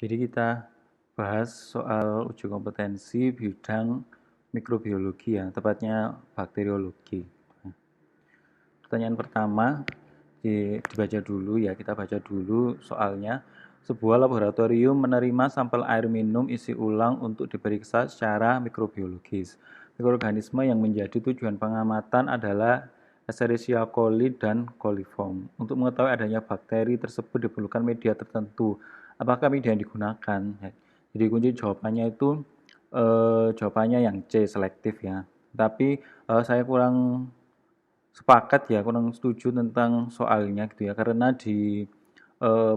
Jadi kita bahas soal uji kompetensi bidang mikrobiologi ya, tepatnya bakteriologi. Pertanyaan pertama dibaca dulu ya, kita baca dulu soalnya. Sebuah laboratorium menerima sampel air minum isi ulang untuk diperiksa secara mikrobiologis. Mikroorganisme yang menjadi tujuan pengamatan adalah Escherichia coli dan coliform. Untuk mengetahui adanya bakteri tersebut diperlukan media tertentu. Apakah media yang digunakan? Jadi kunci jawabannya itu jawabannya yang C, selektif ya. Tapi saya kurang sepakat ya, kurang setuju tentang soalnya gitu ya, karena di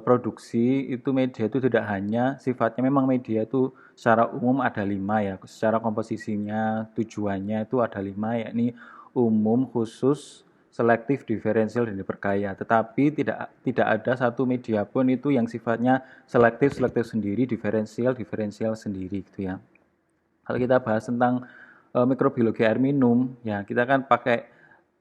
produksi itu media itu tidak hanya sifatnya, memang media itu secara umum ada 5 ya, secara komposisinya tujuannya itu ada 5, yakni umum, khusus, selektif, diferensial, dan diperkaya. Tetapi tidak ada satu media pun itu yang sifatnya selektif sendiri, diferensial sendiri gitu ya. Kalau kita bahas tentang mikrobiologi air minum, ya kita kan pakai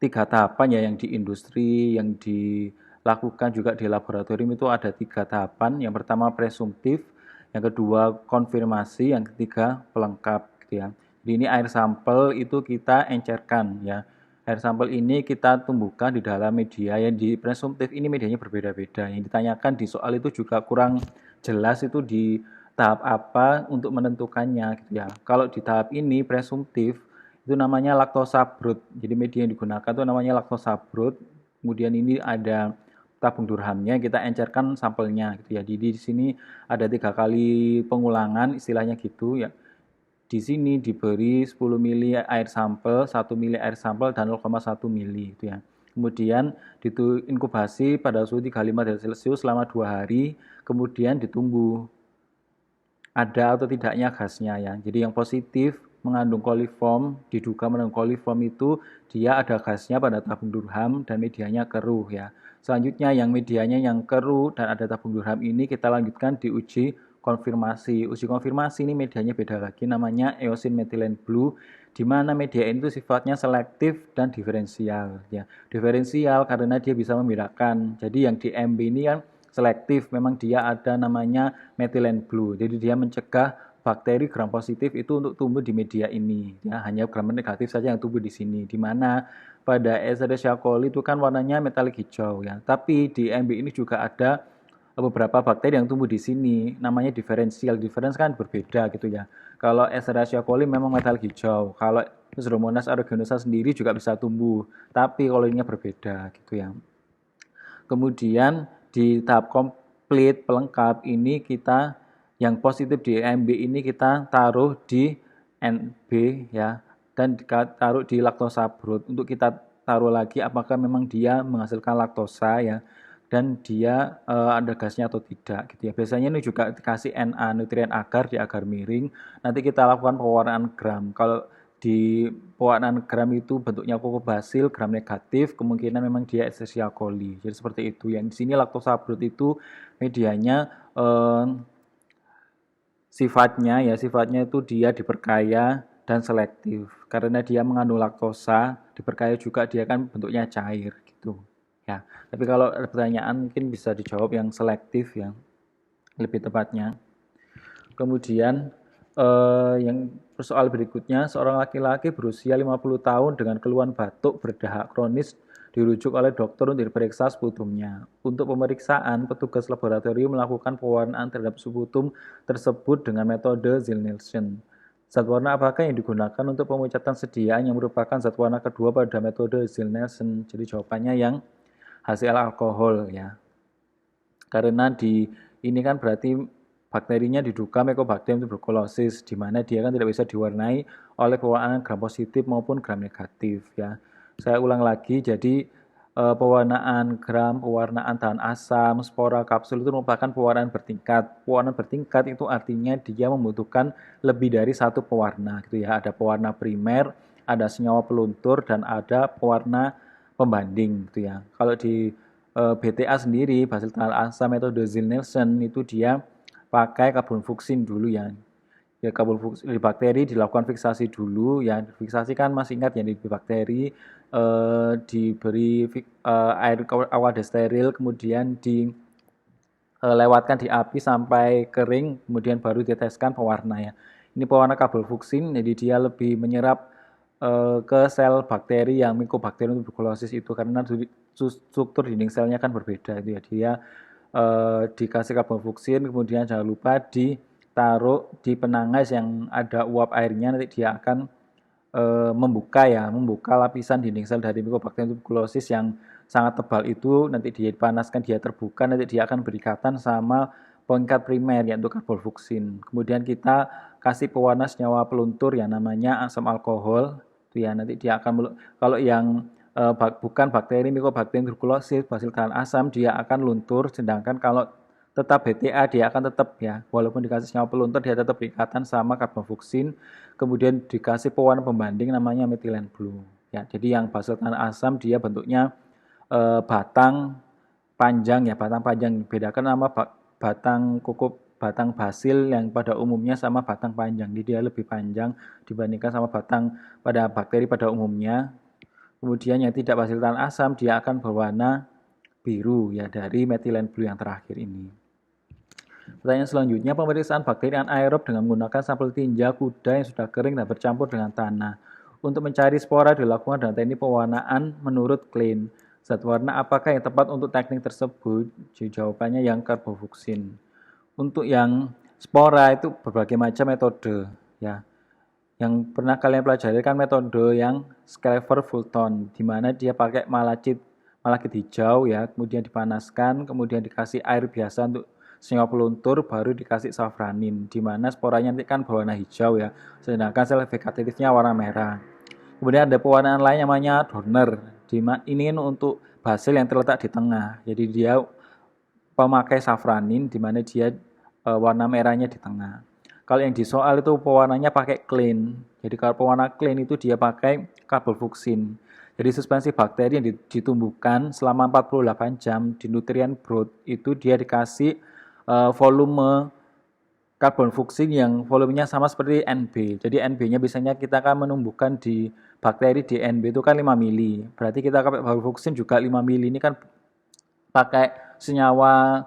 3 tahapan ya, yang di industri, yang dilakukan juga di laboratorium itu ada 3 tahapan. Yang pertama presumtif, yang kedua konfirmasi, yang ketiga pelengkap gitu ya. Jadi ini air sampel itu kita encerkan ya. Air sampel ini kita tumbuhkan di dalam media. Yang di presumtif ini medianya berbeda-beda. Yang ditanyakan di soal itu juga kurang jelas, itu di tahap apa untuk menentukannya gitu ya. Kalau di tahap ini presumtif itu namanya laktosa brut. Jadi media yang digunakan itu namanya laktosa brut. Kemudian ini ada tabung durhamnya, kita encerkan sampelnya gitu ya. Jadi di sini ada 3 kali pengulangan istilahnya gitu ya. Di sini diberi 10 mili air sampel, 1 mili air sampel, dan 0,1 mili gitu ya. Kemudian inkubasi pada suhu 35 derajat Celcius selama 2 hari, kemudian ditunggu ada atau tidaknya gasnya ya. Jadi yang positif mengandung coliform, diduga mengandung coliform itu dia ada gasnya pada tabung durham dan medianya keruh ya. Selanjutnya yang medianya yang keruh dan ada tabung durham ini kita lanjutkan di uji konfirmasi. Uji konfirmasi ini medianya beda lagi, namanya eosin methylene blue, di mana media ini sifatnya selektif dan diferensial ya. Diferensial karena dia bisa membedakan. Jadi yang di MB ini kan selektif, memang dia ada namanya methylene blue. Jadi dia mencegah bakteri gram positif itu untuk tumbuh di media ini. Ya, hanya gram negatif saja yang tumbuh di sini. Di mana pada Escherichia coli itu kan warnanya metalik hijau ya. Tapi di MB ini juga ada beberapa bakteri yang tumbuh di sini, namanya diferensial. Difference kan berbeda gitu ya. Kalau Escherichia coli memang metalik hijau. Kalau Pseudomonas aeruginosa sendiri juga bisa tumbuh, tapi koloninya berbeda gitu ya. Kemudian di tahap komplit pelengkap ini kita yang positif di MB ini kita taruh di NB ya, dan taruh di laktosa brut untuk kita taruh lagi apakah memang dia menghasilkan laktosa ya, dan dia ada gasnya atau tidak gitu ya. Biasanya ini juga dikasih Na, nutrien agar di agar miring. Nanti kita lakukan pewarnaan gram. Kalau di pewarnaan gram itu bentuknya koko basil, gram negatif, kemungkinan memang dia Escherichia coli. Jadi seperti itu. Yang di sini laktosa brut itu medianya sifatnya itu dia diperkaya dan selektif. Karena dia mengandung laktosa, diperkaya juga dia kan bentuknya cair gitu. Ya. Tapi kalau ada pertanyaan mungkin bisa dijawab yang selektif yang lebih tepatnya. Kemudian yang persoal berikutnya, seorang laki-laki berusia 50 tahun dengan keluhan batuk berdahak kronis dirujuk oleh dokter untuk diperiksa sputumnya. Untuk pemeriksaan, petugas laboratorium melakukan pewarnaan terhadap sputum tersebut dengan metode Ziel-Nielsen. Zat warna apakah yang digunakan untuk pemecatan sediaan yang merupakan zat warna kedua pada metode Ziel-Nielsen? Jadi jawabannya yang HCl alkohol ya. Karena di ini kan berarti bakterinya diduga Mycobacterium tuberculosis, di mana dia kan tidak bisa diwarnai oleh pewarnaan gram positif maupun gram negatif ya. Saya ulang lagi, jadi pewarnaan gram, pewarnaan tahan asam, spora kapsul itu merupakan pewarnaan bertingkat. Pewarnaan bertingkat itu artinya dia membutuhkan lebih dari satu pewarna gitu ya. Ada pewarna primer, ada senyawa peluntur, dan ada pewarna pembanding gitu ya. Kalau di BTA sendiri, basil tahan asam metode Ziel-Nielsen itu dia pakai karbon fuksin dulu ya. Ya karbon fuksin di bakteri dilakukan fiksasi dulu ya. Fiksasi kan masih ingat ya, di bakteri diberi air awal steril, kemudian lewatkan di api sampai kering, kemudian baru diteteskan pewarna ya. Ini pewarna carbofluxin, jadi dia lebih menyerap ke sel bakteri yang Mycobacterium tuberculosis itu, karena struktur dinding selnya kan berbeda itu ya. Dia dikasih carbofluxin, kemudian jangan lupa ditaruh di penangas yang ada uap airnya, nanti dia akan membuka lapisan dinding sel dari Mycobacterium tuberculosis yang sangat tebal itu. Nanti dia dipanaskan, dia terbuka, nanti dia akan berikatan sama pengikat primer yaitu carbofluxin. Kemudian kita kasih pewarna senyawa peluntur yang namanya asam alkohol itu ya. Nanti dia akan, kalau yang bukan bakteri Mycobacterium tuberculosis, basil tahan asam, dia akan luntur, sedangkan kalau tetap BTA dia akan tetap ya, walaupun dikasih senyawa peluntur dia tetap berikatan sama carbofluxin. Kemudian dikasih pewarna pembanding namanya methylene blue ya. Jadi yang basil tahan asam dia bentuknya batang panjang ya, batang panjang. Bedakan nama batang kukup, batang basil yang pada umumnya sama batang panjang. Jadi dia lebih panjang dibandingkan sama batang pada bakteri pada umumnya. Kemudian yang tidak basil tahan asam dia akan berwarna biru ya, dari methylene blue yang terakhir ini. Pertanyaan selanjutnya, pemeriksaan bakteri anaerob dengan menggunakan sampel tinja kuda yang sudah kering dan bercampur dengan tanah. Untuk mencari spora dilakukan dengan teknik pewarnaan menurut Klein. Zat warna apakah yang tepat untuk teknik tersebut? Jawabannya yang carbofluxin. Untuk yang spora itu berbagai macam metode ya. Yang pernah kalian pelajari kan metode yang Schaefer-Fulton, di mana dia pakai malakit hijau ya, kemudian dipanaskan, kemudian dikasih air biasa untuk senyawa peluntur, baru dikasih safranin, di mana sporanya nanti kan berwarna hijau ya, sedangkan sel vegetatifnya warna merah. Kemudian ada pewarnaan lain namanya Dorner, ini untuk basil yang terletak di tengah, jadi dia pemakai safranin, di mana dia warna merahnya di tengah. Kalau yang di soal itu pewarnanya pakai Klein, jadi kalau pewarna Klein itu dia pakai carbofluxin. Jadi suspensi bakteri yang ditumbuhkan selama 48 jam di nutrient broth itu dia dikasih volume carbofluxin yang volumenya sama seperti NB. Jadi NB-nya biasanya kita akan menumbuhkan di bakteri di NB itu kan 5 mili. Berarti kita pakai carbofluxin juga 5 mili. Ini kan pakai senyawa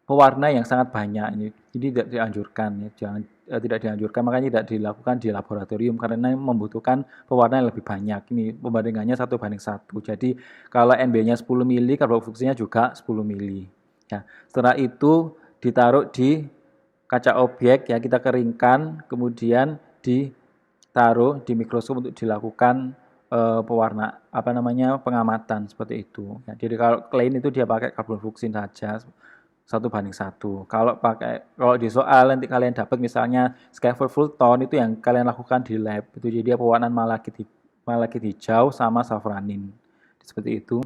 pewarna yang sangat banyak ini. Jadi tidak dianjurkan ya. Tidak dianjurkan, makanya tidak dilakukan di laboratorium karena membutuhkan pewarna yang lebih banyak. Ini pembandingannya 1:1. Jadi kalau NB-nya 10 mili, carbofluxinnya juga 10 mili. Ya, setelah itu ditaruh di kaca objek ya, kita keringkan, kemudian ditaruh di mikroskop untuk dilakukan pewarna pengamatan seperti itu. Ya, jadi kalau Klein itu dia pakai carbofluxin saja 1:1. Kalau di soal nanti kalian dapat misalnya Schaefer-Fulton itu yang kalian lakukan di lab itu, jadi dia pewarnaan malakit hijau sama safranin seperti itu.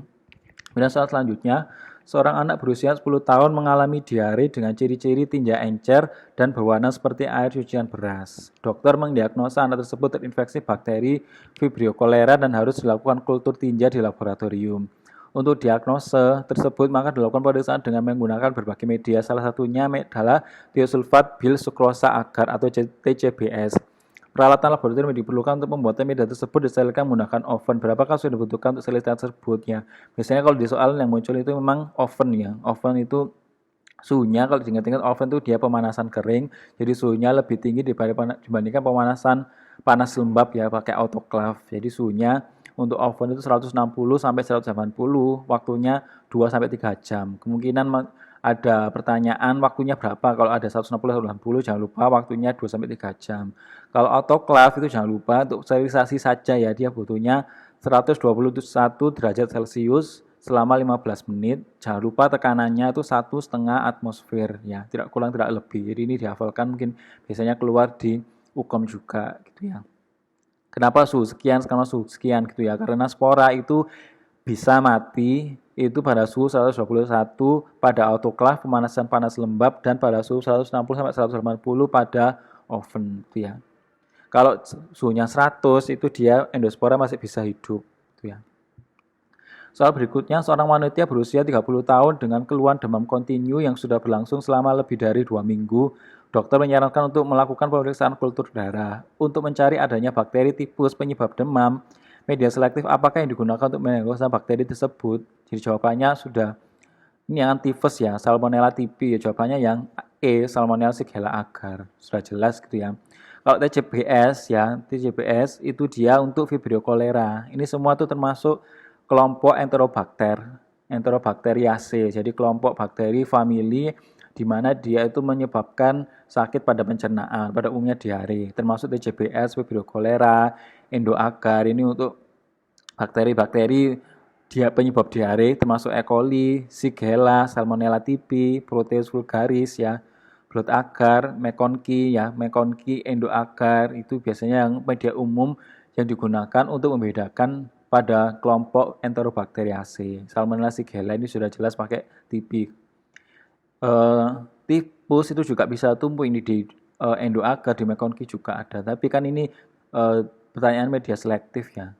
Kemudian soal selanjutnya, seorang anak berusia 10 tahun mengalami diare dengan ciri-ciri tinja encer dan berwarna seperti air cucian beras. Dokter mendiagnosa anak tersebut terinfeksi bakteri Vibrio cholera dan harus dilakukan kultur tinja di laboratorium. Untuk diagnosa tersebut maka dilakukan pemeriksaan dengan menggunakan berbagai media, salah satunya adalah tiosulfat bil sukrosa agar atau TCBS. Peralatan laboratorium yang diperlukan untuk membuat media tersebut disterilkan menggunakan oven. Berapa kasus yang dibutuhkan untuk sterilitas tersebut ya? Biasanya kalau di soal yang muncul itu memang oven ya. Oven itu suhunya, kalau diingat-ingat oven itu dia pemanasan kering, jadi suhunya lebih tinggi dibandingkan pemanasan panas lembab ya, pakai autoclave. Jadi suhunya untuk oven itu 160 sampai 180, waktunya 2 sampai 3 jam. Kemungkinan ada pertanyaan waktunya berapa? Kalau ada 160 180 jangan lupa waktunya 2 sampai 3 jam. Kalau autoclave itu jangan lupa untuk sterilisasi saja ya, dia butuhnya 121 derajat Celcius selama 15 menit. Jangan lupa tekanannya itu 1,5 atmosfer ya, tidak kurang tidak lebih. Jadi ini dihafalkan, mungkin biasanya keluar di UKOM juga gitu ya. Kenapa suhu sekian? Karena suhu sekian gitu ya. Karena spora itu bisa mati itu pada suhu 121 pada autoclave pemanasan panas lembab dan pada suhu 160 sampai 180 pada oven gitu ya. Kalau suhunya 100 itu dia endospora masih bisa hidup gitu ya. Soal berikutnya, seorang wanita berusia 30 tahun dengan keluhan demam kontinu yang sudah berlangsung selama lebih dari 2 minggu. Dokter menyarankan untuk melakukan pemeriksaan kultur darah untuk mencari adanya bakteri tipus penyebab demam. Media selektif apakah yang digunakan untuk mendiagnosa bakteri tersebut? Jadi jawabannya sudah Ini yang tifus ya, Salmonella typhi. Ya, jawabannya yang E, Salmonella Shigella agar. Sudah jelas gitu ya. Kalau TCBS ya, TCBS itu dia untuk Vibrio cholera. Ini semua tuh termasuk kelompok Enterobacteriaceae. Jadi kelompok bakteri famili di mana dia itu menyebabkan sakit pada pencernaan, pada umumnya diare. Termasuk TCBS, Vibrio cholera, endoagar. Ini untuk bakteri-bakteri dia penyebab diare termasuk E. coli, Shigella, Salmonella typhi, Proteus vulgaris ya, Brood agar, McConkey ya, McConkey, endoagar itu biasanya yang media umum yang digunakan untuk membedakan pada kelompok Enterobacteriaceae. Salmonella Shigella ini sudah jelas pakai typhi. Tipus itu juga bisa tumbuh ini di endoagar, di McConkey juga ada. Tapi kan ini pertanyaan media selektif ya.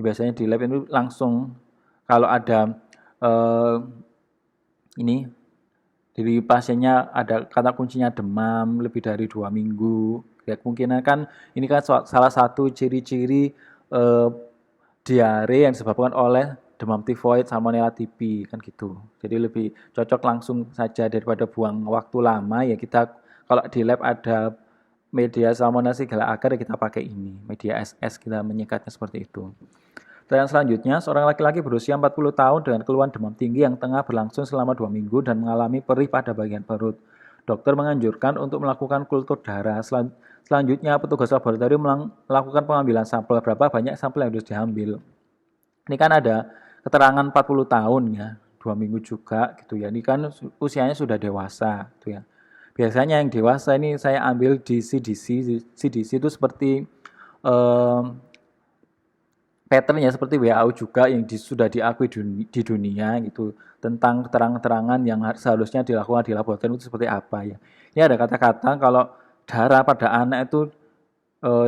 Biasanya di lab itu langsung kalau ada ini dari pasiennya ada kata kuncinya demam lebih dari 2 minggu, ya kemungkinan kan ini kan salah satu ciri-ciri diare yang disebabkan oleh demam tifoid Salmonella typhi kan gitu. Jadi lebih cocok langsung saja daripada buang waktu lama ya kita kalau di lab ada media Salmonella Shigella agar ya kita pakai ini, media SS kita menyingkatnya seperti itu. Dan selanjutnya, seorang laki-laki berusia 40 tahun dengan keluhan demam tinggi yang tengah berlangsung selama 2 minggu dan mengalami perih pada bagian perut. Dokter menganjurkan untuk melakukan kultur darah. Selanjutnya, petugas laboratorium melakukan pengambilan sampel. Berapa banyak sampel yang harus diambil? Ini kan ada keterangan 40 tahun ya, 2 minggu juga gitu ya. Ini kan usianya sudah dewasa gitu ya. Biasanya yang dewasa ini saya ambil di CDC. CDC itu seperti patternnya seperti WHO juga yang sudah diakui di dunia gitu tentang keterangan-keterangan yang seharusnya dilakukan di laboratorium itu seperti apa ya. Ini ada kata-kata kalau darah pada anak itu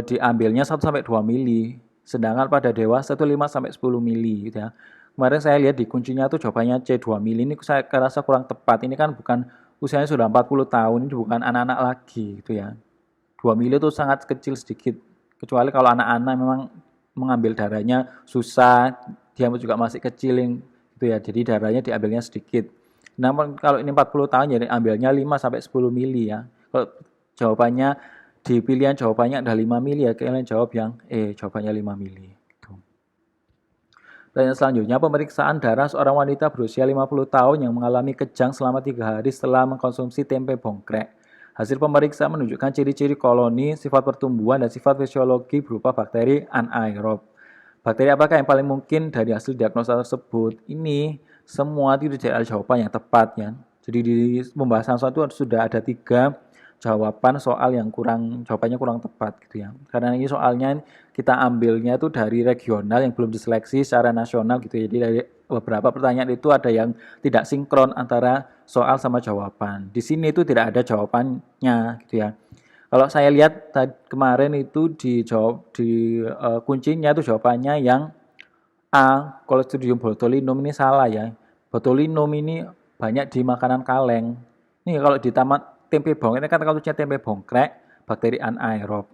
diambilnya 1 sampai 2 mili, sedangkan pada dewasa itu 5 sampai 10 mili gitu ya. Kemarin saya lihat di kuncinya tuh jawabannya C 2 mili, ini saya rasa kurang tepat. Ini kan bukan usianya sudah 40 tahun, ini bukan anak-anak lagi gitu ya. 2 mili itu sangat kecil sedikit. Kecuali kalau anak-anak memang mengambil darahnya susah, dia juga masih kecil gitu ya. Jadi darahnya diambilnya sedikit. Namun kalau ini 40 tahun jadi ambilnya 5 sampai 10 mili ya. Kalau jawabannya di pilihan jawabannya ada 5 mili ya, kalian jawab yang jawabannya 5 mili. Gitu. Dan yang selanjutnya pemeriksaan darah seorang wanita berusia 50 tahun yang mengalami kejang selama 3 hari setelah mengkonsumsi tempe bongkrek. Hasil pemeriksaan menunjukkan ciri-ciri koloni, sifat pertumbuhan, dan sifat fisiologi berupa bakteri anaerob. Bakteri apakah yang paling mungkin dari hasil diagnosa tersebut? Ini semua tidak ada jawaban yang tepat ya. Jadi di pembahasan soal itu sudah ada 3 jawaban soal yang jawabannya kurang tepat gitu ya. Karena ini soalnya kita ambilnya itu dari regional yang belum diseleksi secara nasional gitu ya. Jadi dari beberapa pertanyaan itu ada yang tidak sinkron antara soal sama jawaban. Di sini itu tidak ada jawabannya gitu ya. Kalau saya lihat kemarin itu dijawab di kuncinya itu jawabannya yang A, Clostridium botulinum ini salah ya. Botulinum ini banyak di makanan kaleng. Ini kalau di tempe bongkrek, ini kan kuncinya tempe bongkrek, bakteri anaerob.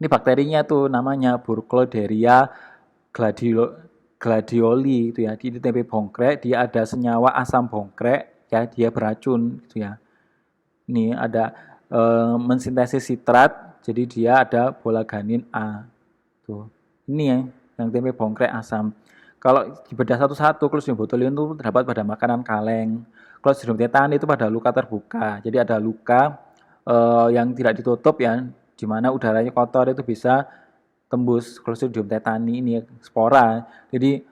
Ini bakterinya tuh namanya Burkholderia gladioli itu ya. Di tempe bongkrek dia ada senyawa asam bongkrek ya, dia beracun gitu ya. Ini ada mensintesis sitrat, jadi dia ada bolaganin A. Tuh. Ini ya, yang tempe bongkrek asam. Kalau dibedah satu-satu, Clostridium botulinum itu terdapat pada makanan kaleng. Clostridium tetani itu pada luka terbuka. Jadi ada luka yang tidak ditutup ya, di mana udaranya kotor itu bisa tembus Clostridium tetani ini spora. Jadi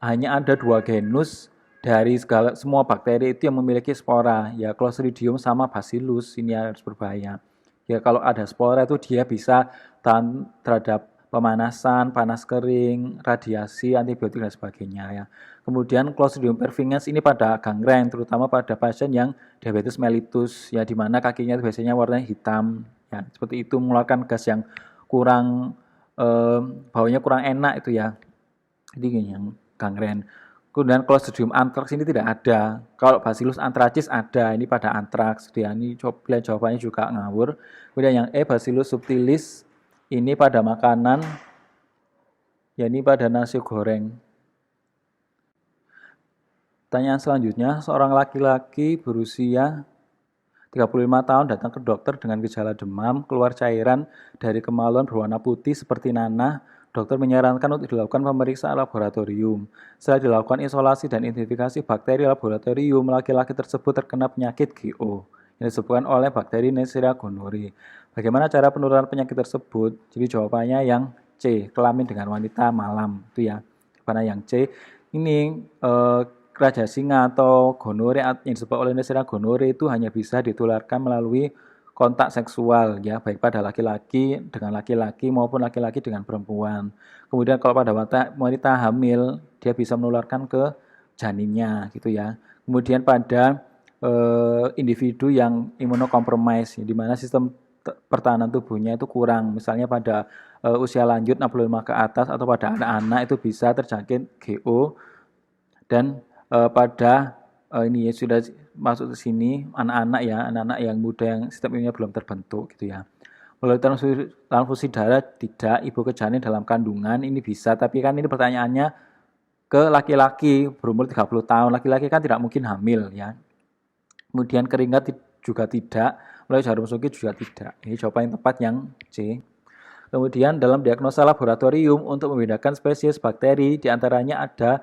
hanya ada 2 genus dari semua bakteri itu yang memiliki spora, ya Clostridium sama Bacillus, ini harus berbahaya. Ya kalau ada spora itu dia bisa tahan terhadap pemanasan, panas kering, radiasi, antibiotik dan sebagainya ya. Kemudian Clostridium perfringens ini pada gangren, terutama pada pasien yang diabetes mellitus ya, di mana kakinya biasanya warnanya hitam ya, seperti itu mengeluarkan gas yang kurang baunya kurang enak itu ya. Jadi yang gangren. Kemudian Clostridium anthrax ini tidak ada. Kalau Bacillus anthracis ada, ini pada anthrax. Ya, ini jawabannya juga ngawur. Kemudian yang E, Bacillus subtilis, ini pada makanan, ya ini pada nasi goreng. Pertanyaan selanjutnya, seorang laki-laki berusia 35 tahun datang ke dokter dengan gejala demam, keluar cairan dari kemaluan berwarna putih seperti nanah. Dokter menyarankan untuk dilakukan pemeriksaan laboratorium. Setelah dilakukan isolasi dan identifikasi bakteri laboratorium, laki-laki tersebut terkena penyakit GO yang disebabkan oleh bakteri Neisseria gonorrhoeae. Bagaimana cara penurunan penyakit tersebut? Jadi jawabannya yang C, kelamin dengan wanita malam. Itu ya. Jawabannya yang C. Ini Raja Singa atau gonorrhea yang disebabkan oleh Neisseria gonorrhoeae itu hanya bisa ditularkan melalui kontak seksual ya, baik pada laki-laki dengan laki-laki maupun laki-laki dengan perempuan. Kemudian kalau pada wanita hamil, dia bisa menularkan ke janinnya gitu ya. Kemudian pada individu yang imunokompromis, di mana sistem pertahanan tubuhnya itu kurang, misalnya pada usia lanjut 65 ke atas atau pada anak-anak itu bisa terjangkit GO. Dan pada ini ya sudah masuk ke sini anak-anak ya, anak-anak yang muda yang sistem imunnya belum terbentuk gitu ya. Melalui transfusi darah tidak, ibu ke janin dalam kandungan ini bisa, tapi kan ini pertanyaannya ke laki-laki berumur 30 tahun. Laki-laki kan tidak mungkin hamil ya. Kemudian keringat juga tidak, melalui jarum suntik juga tidak. Ini jawaban yang tepat yang C. Kemudian dalam diagnosa laboratorium untuk membedakan spesies bakteri diantaranya ada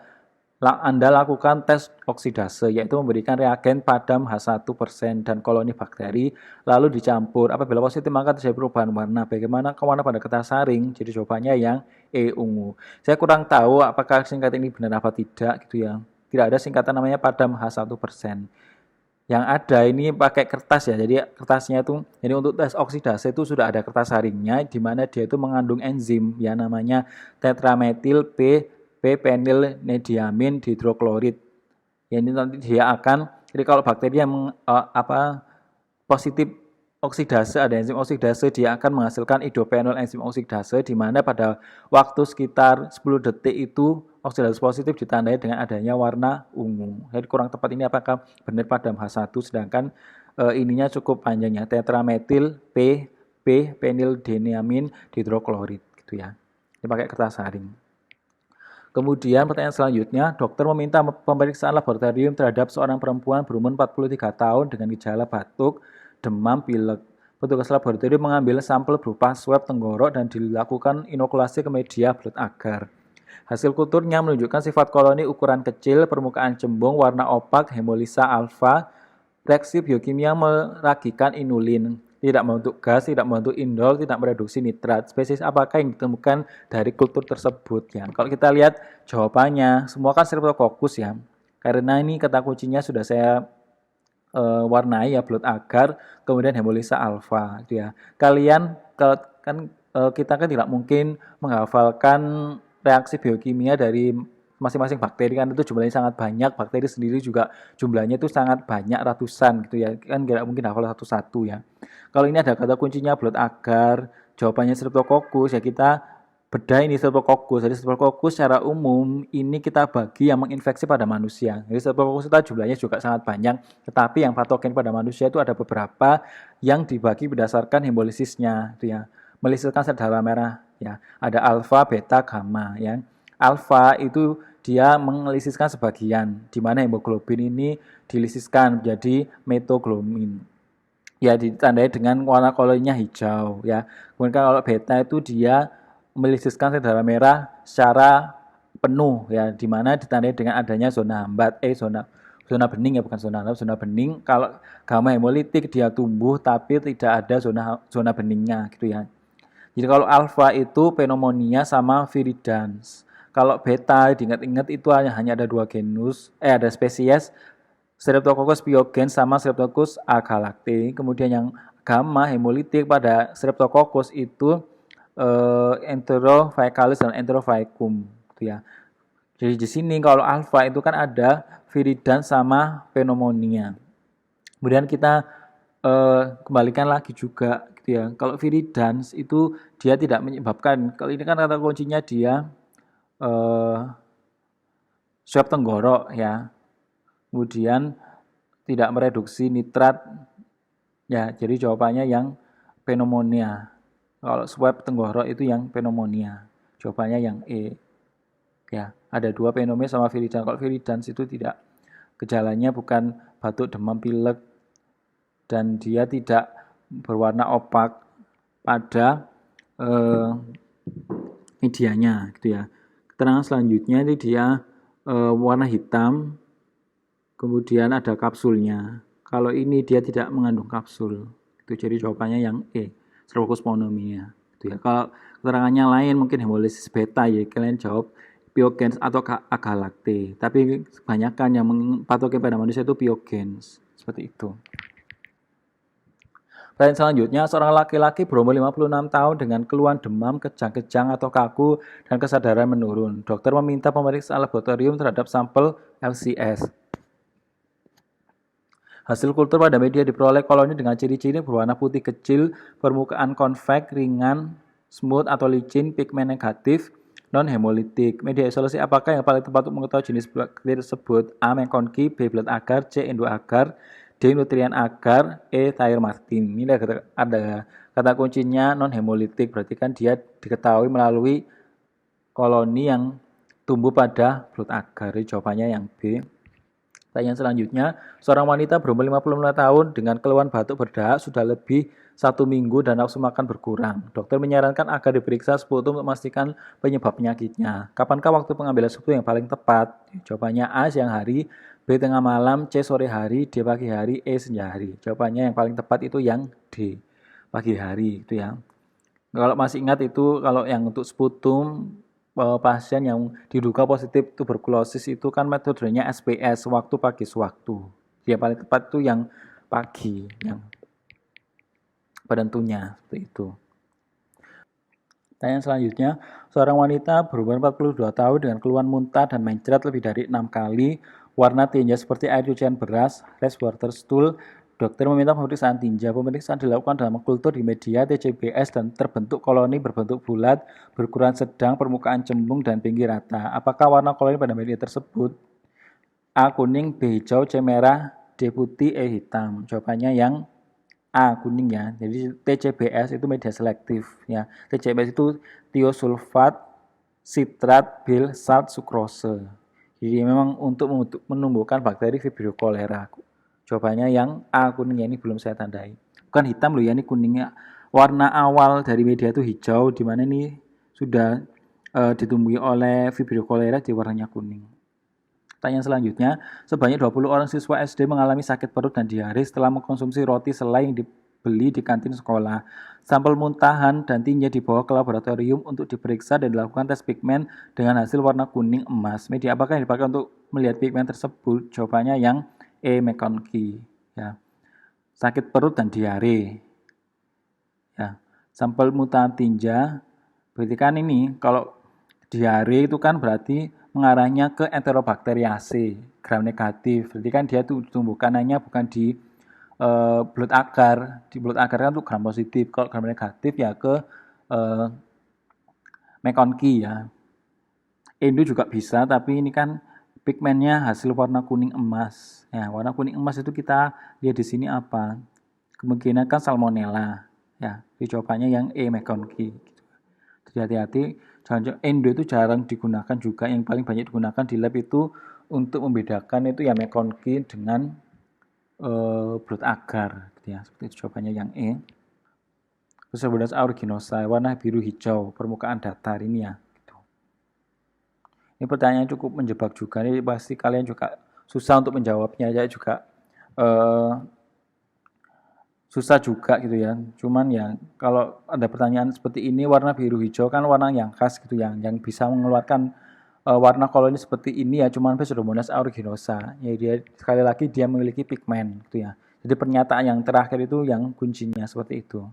Anda lakukan tes oksidase, yaitu memberikan reagen padam H1% dan koloni bakteri, lalu dicampur. Apabila positif maka terjadi perubahan warna. Bagaimana warna pada kertas saring? Jadi jawabannya yang E, ungu. Saya kurang tahu apakah singkatan ini benar apa tidak gitu ya. Tidak ada singkatan namanya padam H1%. Yang ada ini pakai kertas ya, jadi kertasnya itu, jadi untuk tes oksidase itu sudah ada kertas saringnya, di mana dia itu mengandung enzim ya namanya tetrametil p-penyl nediamin dihidroklorid. Ya, ini nanti dia akan, jadi kalau bakteri yang positif oksidase, ada enzim oksidase, dia akan menghasilkan idopenol enzim oksidase, di mana pada waktu sekitar 10 detik itu oksidasi positif ditandai dengan adanya warna ungu. Jadi kurang tepat ini apakah benar padam H1, sedangkan ininya cukup panjangnya, tetrametil p-penyldiamin dihidroklorid gitu ya. Ini pakai kertas saring. Kemudian pertanyaan selanjutnya, dokter meminta pemeriksaan laboratorium terhadap seorang perempuan berumur 43 tahun dengan gejala batuk, demam, pilek. Petugas laboratorium mengambil sampel berupa swab tenggorok dan dilakukan inokulasi ke media blood agar. Hasil kulturnya menunjukkan sifat koloni ukuran kecil, permukaan cembung, warna opak, hemolisa alfa, reaksi biokimia meragikan inulin, tidak membentuk gas, tidak membentuk indol, tidak mereduksi nitrat. Spesies apakah yang ditemukan dari kultur tersebut ya? Kalau kita lihat jawabannya, semua kan Streptococcus ya. Karena ini kata kuncinya sudah saya warnai ya, blood agar, kemudian hemolisa alfa gitu ya. Kalian kan kita kan tidak mungkin menghafalkan reaksi biokimia dari masing-masing bakteri, kan itu jumlahnya sangat banyak, bakteri sendiri juga jumlahnya itu sangat banyak, ratusan gitu ya, kan tidak mungkin hafal satu-satu ya. Kalau ini ada kata kuncinya blood agar, jawabannya Streptococcus ya, kita bedah ini Streptococcus. Jadi Streptococcus secara umum ini kita bagi yang menginfeksi pada manusia. Jadi Streptococcus itu jumlahnya juga sangat banyak, tetapi yang patogen pada manusia itu ada beberapa yang dibagi berdasarkan hemolisisnya itu ya. Melisiskan sel darah merah ya. Ada alfa, beta, gamma ya. Alfa itu dia melisiskan sebagian, di mana hemoglobin ini dilisiskan menjadi metoglomin. Ya, ditandai dengan warna koloninya hijau ya. Kemudian kalau beta itu dia melisiskan sel darah merah secara penuh ya, di mana ditandai dengan adanya zona hambat, zona bening ya, bukan zona bening. Kalau gamma hemolitik dia tumbuh tapi tidak ada zona beningnya gitu ya. Jadi kalau alfa itu pneumonia sama viridans. Kalau beta diingat-ingat itu hanya ada dua genus, ada spesies Streptococcus pyogens sama Streptococcus agalacti. Kemudian yang gamma hemolitik pada Streptococcus itu Enterophycalis dan Enterophycum gitu ya. Jadi di sini kalau alfa itu kan ada viridans sama pneumonia. Kemudian kita kembalikan lagi juga gitu ya. Kalau viridans itu dia tidak menyebabkan. Kalau ini kan kata kuncinya dia swab tenggorok ya. Kemudian tidak mereduksi nitrat ya. Jadi jawabannya yang pneumonia. Kalau swab tenggorok itu yang pneumonia. Jawabannya yang E. Ya, ada dua pneumonia sama viridans. Kalau viridans itu tidak Gejalanya bukan batuk, demam, pilek, dan dia tidak berwarna opak pada medianya gitu ya. Keterangan selanjutnya ini dia warna hitam, kemudian ada kapsulnya. Kalau ini dia tidak mengandung kapsul, itu jadi jawabannya yang E, Streptococcus pneumoniae. Gitu ya. Kalau keterangannya lain mungkin hemolisis beta ya, kalian jawab Pyogens atau agalacte. Tapi kebanyakan yang patogen pada manusia itu Pyogens, seperti itu. Pertanyaan selanjutnya, seorang laki-laki berumur 56 tahun dengan keluhan demam, kejang-kejang atau kaku dan kesadaran menurun. Dokter meminta pemeriksaan laboratorium terhadap sampel LCS. Hasil kultur pada media diperoleh koloni dengan ciri-ciri berwarna putih kecil, permukaan konveks, ringan, smooth atau licin, pigmen negatif, non-hemolitik. Media isolasi apakah yang paling tepat untuk mengetahui jenis bakteri tersebut? A. McConkey, B. Blood agar, C. Endo agar, D. Nutrien agar, E. Thayer Martin. Ini ada kata kuncinya non-hemolitik, berarti kan dia diketahui melalui koloni yang tumbuh pada blood agar. Jawabannya yang B. Pertanyaan selanjutnya, seorang wanita berumur 55 tahun dengan keluhan batuk berdahak sudah lebih 1 minggu dan nafsu makan berkurang. Dokter menyarankan agar diperiksa sputum untuk memastikan penyebab penyakitnya. Kapankah waktu pengambilan sputum yang paling tepat? Jawabannya A. Siang hari, B. Tengah malam, C. Sore hari, D. Pagi hari, E. Senja hari. Jawabannya yang paling tepat itu yang D. Pagi hari itu ya. Kalau masih ingat itu kalau yang untuk sputum pasien yang diduga positif tuberkulosis itu kan metodenya SPS, waktu pagi sewaktu. Yang paling tepat itu yang pagi, yang penentunya seperti itu. Pertanyaan selanjutnya, seorang wanita berumur 42 tahun dengan keluhan muntah dan mencret lebih dari 6 kali, warna tinja seperti air cucian beras, red water stool. Dokter meminta pemeriksaan tinja. Pemeriksaan dilakukan dalam kultur di media TCBS dan terbentuk koloni berbentuk bulat, berukuran sedang, permukaan cembung, dan pinggir rata. Apakah warna koloni pada media tersebut? A. Kuning, B. Hijau, C. Merah, D. Putih, E. Hitam. Jawabannya yang A. Kuning ya. Jadi TCBS itu media selektif ya. TCBS itu tiosulfat, sitrat, bil, salt, sukrose. Jadi memang untuk menumbuhkan bakteri Vibrio cholera. Jawabannya yang A, kuning ya, ini belum saya tandai. Bukan hitam loh ya, ini kuningnya. Warna awal dari media itu hijau, di mana ini sudah ditumbuhi oleh Vibrio cholera di warnanya kuning. Pertanyaan selanjutnya, sebanyak 20 orang siswa SD mengalami sakit perut dan diare setelah mengkonsumsi roti selai yang dibeli di kantin sekolah. Sampel muntahan dan tinja dibawa ke laboratorium untuk diperiksa dan dilakukan tes pigmen dengan hasil warna kuning emas. Media apakah yang dipakai untuk melihat pigmen tersebut? Jawabannya yang E. McConkey. Ya. Sakit perut dan diare. Ya. Sampel muntahan tinja, berarti kan ini kalau diare itu kan berarti mengarahnya ke Enterobacteriaceae, gram negatif. Berarti kan dia tuh tumbuhkanannya bukan di blood agar. Di blood agar kan tuh gram positif. Kalau gram negatif ya ke McConkey ya. Endo juga bisa, tapi ini kan pigmennya hasil warna kuning emas. Ya, warna kuning emas itu kita lihat di sini apa? Kemungkinan kan salmonella. Ya, jawabannya yang E. McConkey. Jadi hati-hati, jangan endo itu jarang digunakan juga. Yang paling banyak digunakan di lab itu untuk membedakan itu ya McConkey dengan blood agar. Gitu ya, seperti itu jawabannya yang E. Pseudomonas aeruginosa, warna biru hijau, permukaan datar ini ya. Ini pertanyaan cukup menjebak juga. Ini pasti kalian juga susah untuk menjawabnya. Saya juga susah juga gitu ya. Cuman ya kalau ada pertanyaan seperti ini, warna biru hijau kan warna yang khas gitu yang bisa mengeluarkan warna koloni seperti ini ya. Cuman Pseudomonas aeruginosa. Ya dia sekali lagi dia memiliki pigmen gitu ya. Jadi pernyataan yang terakhir itu yang kuncinya seperti itu.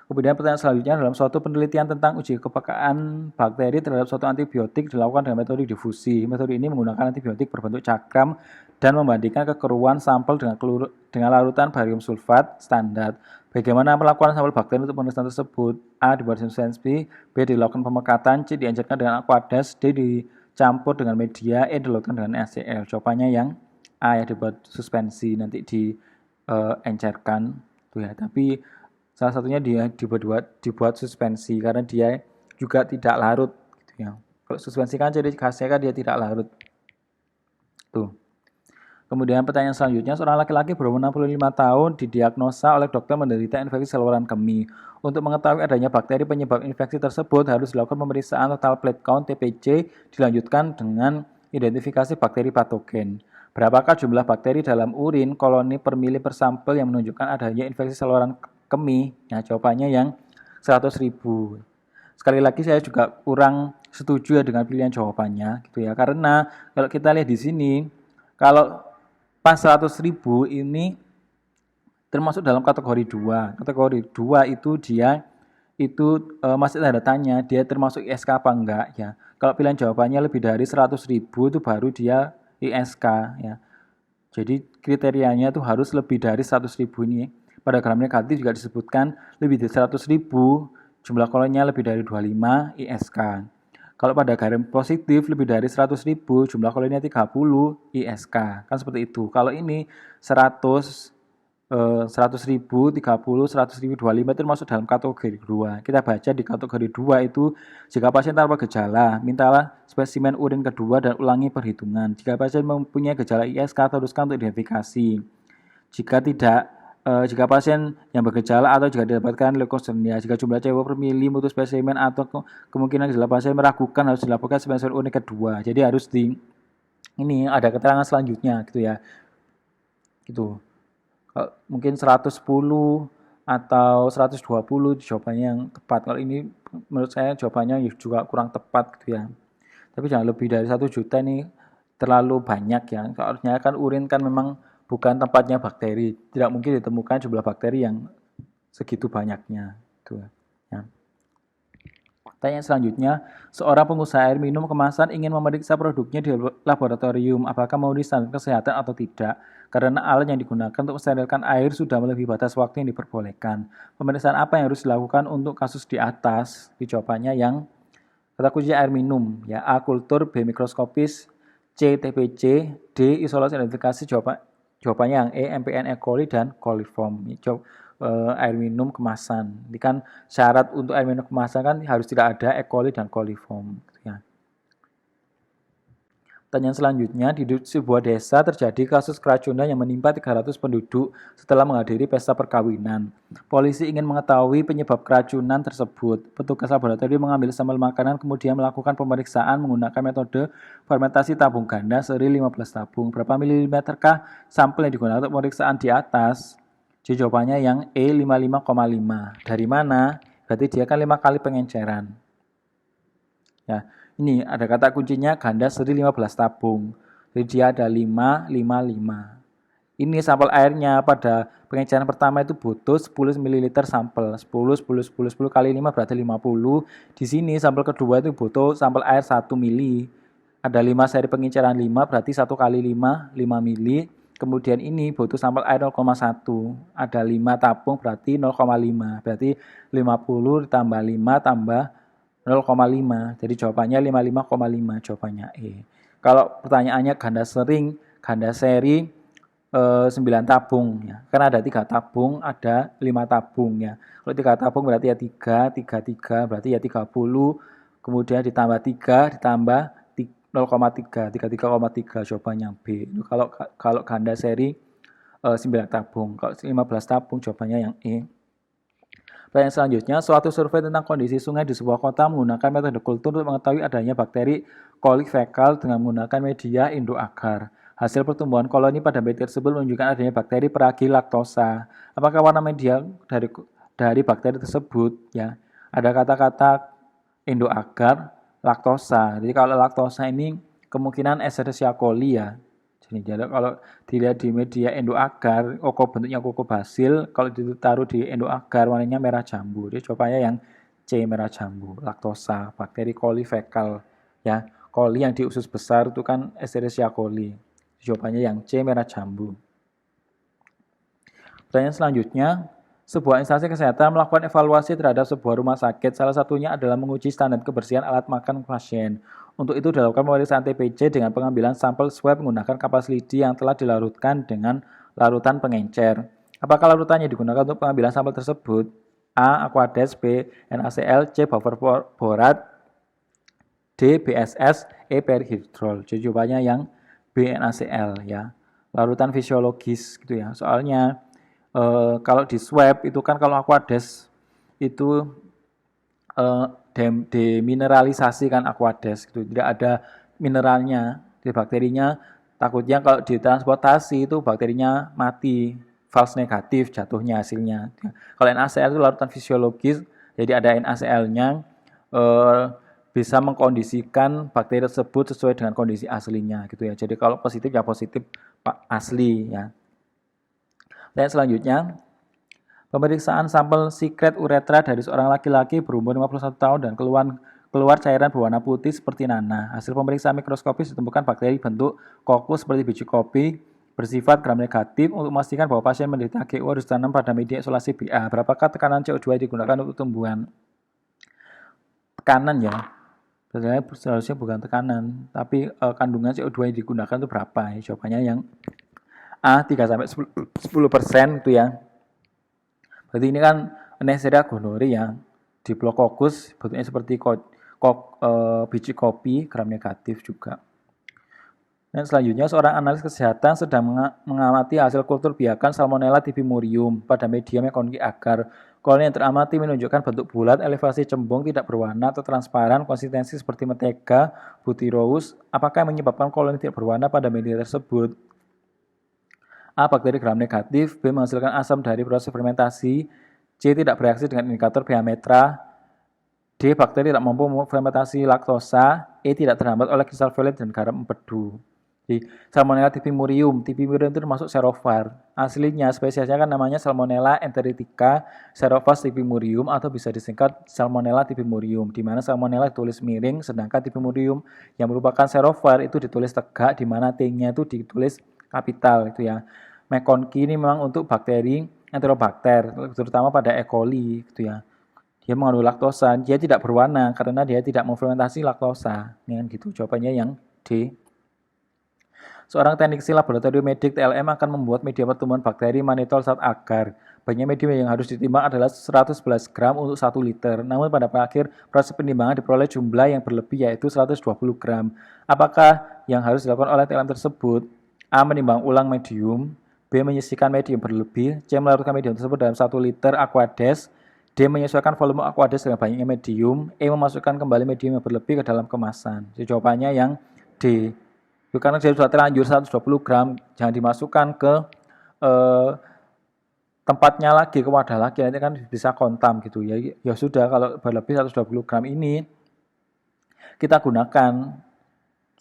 Kemudian pertanyaan selanjutnya, dalam suatu penelitian tentang uji kepekaan bakteri terhadap suatu antibiotik dilakukan dengan metode difusi. Metode ini menggunakan antibiotik berbentuk cakram dan membandingkan kekeruan sampel dengan larutan barium sulfat standar. Bagaimana melakukan sampel bakteri untuk pemeriksaan tersebut? A. Dibuat suspensi, B. Dilakukan pemekatan, C. Dianjurkan dengan aqueous, D. Dicampur dengan media, E. Dilakukan dengan HCl. Jawabannya yang A ya, dibuat suspensi, nanti diencerkan tuh ya. Tapi salah satunya dia dibuat suspensi karena dia juga tidak larut gitu ya. Kalau suspensi kan jadi khasnya kan dia tidak larut. Tuh. Kemudian pertanyaan selanjutnya, seorang laki-laki berumur 65 tahun didiagnosa oleh dokter menderita infeksi saluran kemih. Untuk mengetahui adanya bakteri penyebab infeksi tersebut harus dilakukan pemeriksaan total platelet count TPC, dilanjutkan dengan identifikasi bakteri patogen. Berapakah jumlah bakteri dalam urin koloni per mili per sampel yang menunjukkan adanya infeksi saluran kemih? Nah, jawabannya yang 100.000. Sekali lagi saya juga kurang setuju ya dengan pilihan jawabannya gitu ya. Karena kalau kita lihat di sini, kalau pas 100.000 ini termasuk dalam kategori 2. Kategori 2 itu dia itu masih tanda tanya, dia termasuk ISK apa enggak ya. Kalau pilihan jawabannya lebih dari 100.000 itu baru dia ISK ya. Jadi kriterianya itu harus lebih dari 100.000 ini. Pada gram negatif juga disebutkan lebih dari 100.000, jumlah koloninya lebih dari 25 ISK. Kalau pada garis positif lebih dari 100.000, jumlah koloninya 30 ISK. Kan seperti itu. Kalau ini 100 100.000, 30, 100.000, 25 itu masuk dalam kategori 2. Kita baca di kategori 2 itu, jika pasien tanpa gejala, mintalah spesimen urin kedua dan ulangi perhitungan. Jika pasien mempunyai gejala ISK, teruskan untuk identifikasi. Jika pasien yang bergejala atau jika didapatkan leukosenia, jika jumlah CO per mili mutu spesimen atau kemungkinan gejala pasien meragukan harus dilakukan spesimen urin kedua. Jadi harus ini ada keterangan selanjutnya gitu ya. Gitu. Mungkin 110 atau 120 jawabannya yang tepat. Kalau ini menurut saya jawabannya juga kurang tepat gitu ya. Tapi jangan lebih dari 1 juta ini terlalu banyak ya. Harusnya kan urin kan memang bukan tempatnya bakteri. Tidak mungkin ditemukan jumlah bakteri yang segitu banyaknya. Gitu ya. Pertanyaan selanjutnya, seorang pengusaha air minum kemasan ingin memeriksa produknya di laboratorium, apakah memenuhi standar kesehatan atau tidak, karena alat yang digunakan untuk mensterilkan air sudah melebihi batas waktu yang diperbolehkan. Pemeriksaan apa yang harus dilakukan untuk kasus di atas? Jawabannya yang kata kunci air minum, ya A. Kultur, B. Mikroskopis, C. TPC, D. Isolasi identifikasi. Jawabannya yang E. MPN, E. coli, dan coliform. Air minum kemasan. Ini kan syarat untuk air minum kemasan kan harus tidak ada E. coli dan coliform. Ya. Pertanyaan selanjutnya, di sebuah desa terjadi kasus keracunan yang menimpa 300 penduduk setelah menghadiri pesta perkawinan. Polisi ingin mengetahui penyebab keracunan tersebut. Petugas laboratorium mengambil sampel makanan kemudian melakukan pemeriksaan menggunakan metode fermentasi tabung ganda seri 15 tabung. Berapa milimeterkah sampel yang digunakan untuk pemeriksaan di atas? Jadi jawabannya yang E 55,5. Dari mana? Berarti dia kan 5 kali pengenceran. Ya, ini ada kata kuncinya ganda seri 15 tabung. Jadi dia ada 5, 5, 5. Ini sampel airnya pada pengenceran pertama itu butuh 10 ml sampel. 10 kali 5 berarti 50. Di sini sampel kedua itu butuh sampel air 1 mili. Ada 5 seri pengenceran 5 berarti 1 kali 5, 5 mili. Kemudian ini butuh sampel air 0,1. Ada 5 tabung berarti 0,5. Berarti 50 ditambah 5 tambah 0,5. Jadi jawabannya 55,5. Jawabannya E. Kalau pertanyaannya ganda seri 9 tabung ya. Karena ada 3 tabung, ada 5 tabung ya. Kalau 3 tabung berarti ya 3 berarti ya 30. Kemudian ditambah 3 ditambah 0,3, 33,3 jawabannya B. Kalau ganda seri 9 tabung, kalau 15 tabung jawabannya yang E. Pertanyaan selanjutnya, suatu survei tentang kondisi sungai di sebuah kota menggunakan metode kultur untuk mengetahui adanya bakteri kolik fekal dengan menggunakan media endoagar. Hasil pertumbuhan koloni pada media tersebut menunjukkan adanya bakteri peragi laktosa. Apakah warna media dari bakteri tersebut? Ya, ada kata-kata endoagar, laktosa. Jadi kalau laktosa ini kemungkinan Escherichia coli ya. Jadi kalau dilihat di media endoagar, bentuknya koko basil, kalau ditaruh di endoagar warnanya merah jambu. Jadi jawabannya yang C, merah jambu, laktosa, bakteri coli fekal ya. Coli yang di usus besar itu kan Escherichia coli. Jawabannya yang C, merah jambu. Pertanyaan selanjutnya, sebuah instansi kesehatan melakukan evaluasi terhadap sebuah rumah sakit. Salah satunya adalah menguji standar kebersihan alat makan pasien. Untuk itu dilakukan pemeriksaan TPC dengan pengambilan sampel swab menggunakan kapas lidi yang telah dilarutkan dengan larutan pengencer. Apakah larutannya digunakan untuk pengambilan sampel tersebut? A. Aquades, B. NaCl, C. Buffer borat, D. BSS, E. Perhydrol. Jadi jawabannya yang B. NaCl ya. larutan fisiologis gitu ya. Soalnya kalau di swab itu kan kalau Aquades itu demineralisasi kan Aquades gitu. Tidak ada mineralnya di bakterinya. Takutnya kalau ditransportasi itu bakterinya mati, false negatif jatuhnya hasilnya. Kalau NaCl itu larutan fisiologis, jadi ada NaCl-nya bisa mengkondisikan bakteri tersebut sesuai dengan kondisi aslinya gitu ya. Jadi kalau positif ya positif asli ya. Dan selanjutnya pemeriksaan sampel sikret uretra dari seorang laki-laki berumur 51 tahun dan keluar cairan berwarna putih seperti nanah. Hasil pemeriksaan mikroskopis ditemukan bakteri bentuk kokus seperti biji kopi bersifat gram negatif. Untuk memastikan bahwa pasien menderita GU harus ditanam pada media isolasi BA. Berapakah tekanan CO2 yang digunakan untuk tumbuhan? Tekanan ya. Sebenarnya seharusnya bukan tekanan, tapi kandungan CO2 yang digunakan itu berapa? Ya, jawabannya yang A 3-10% itu ya. Berarti ini kan Neisseria gonorrhoeae ya. Diplococcus bentuknya seperti biji kopi, gram negatif juga. Dan selanjutnya seorang analis kesehatan sedang mengamati hasil kultur biakan Salmonella typhimurium pada medium yang konki agar. Koloni yang teramati menunjukkan bentuk bulat, elevasi cembung, tidak berwarna atau transparan, konsistensi seperti mentega, butyrous. Apakah yang menyebabkan koloni tidak berwarna pada media tersebut? A. Bakteri gram negatif. B. Menghasilkan asam dari proses fermentasi. C. Tidak bereaksi dengan indikator pH metra. D. Bakteri tidak mampu fermentasi laktosa. E. Tidak terhambat oleh kristal violet dan garam empedu. Di Salmonella typhimurium itu termasuk serovar. Aslinya spesiesnya kan namanya Salmonella enteritica serovas typhimurium atau bisa disingkat Salmonella typhimurium, di mana Salmonella ditulis miring sedangkan typhimurium yang merupakan serovar itu ditulis tegak, di mana T-nya itu ditulis kapital itu ya. McConkie ini memang untuk bakteri Enterobacter, terutama pada E. coli gitu ya. Dia mengandung laktosa, dia tidak berwarna karena dia tidak memfermentasi laktosa. Ini kan gitu. Jawabannya yang D. Seorang teknisi laboratorium medik TLM akan membuat media pertumbuhan bakteri mannitol saat agar. Banyak medium yang harus ditimbang adalah 111 gram untuk 1 liter. Namun pada akhir proses penimbangan diperoleh jumlah yang berlebih yaitu 120 gram. Apakah yang harus dilakukan oleh TLM tersebut? A. Menimbang ulang medium. B. Menyisihkan medium berlebih. C. Melarutkan medium tersebut dalam 1 liter Aquades. D. Menyesuaikan volume Aquades dengan banyaknya medium. E. Memasukkan kembali medium yang berlebih ke dalam kemasan. Jadi jawabannya yang D. Karena dia sudah terlanjur 120 gram, jangan dimasukkan ke tempatnya lagi, ke wadah lagi, nanti kan bisa kontam gitu ya. Ya sudah, kalau berlebih 120 gram ini kita gunakan,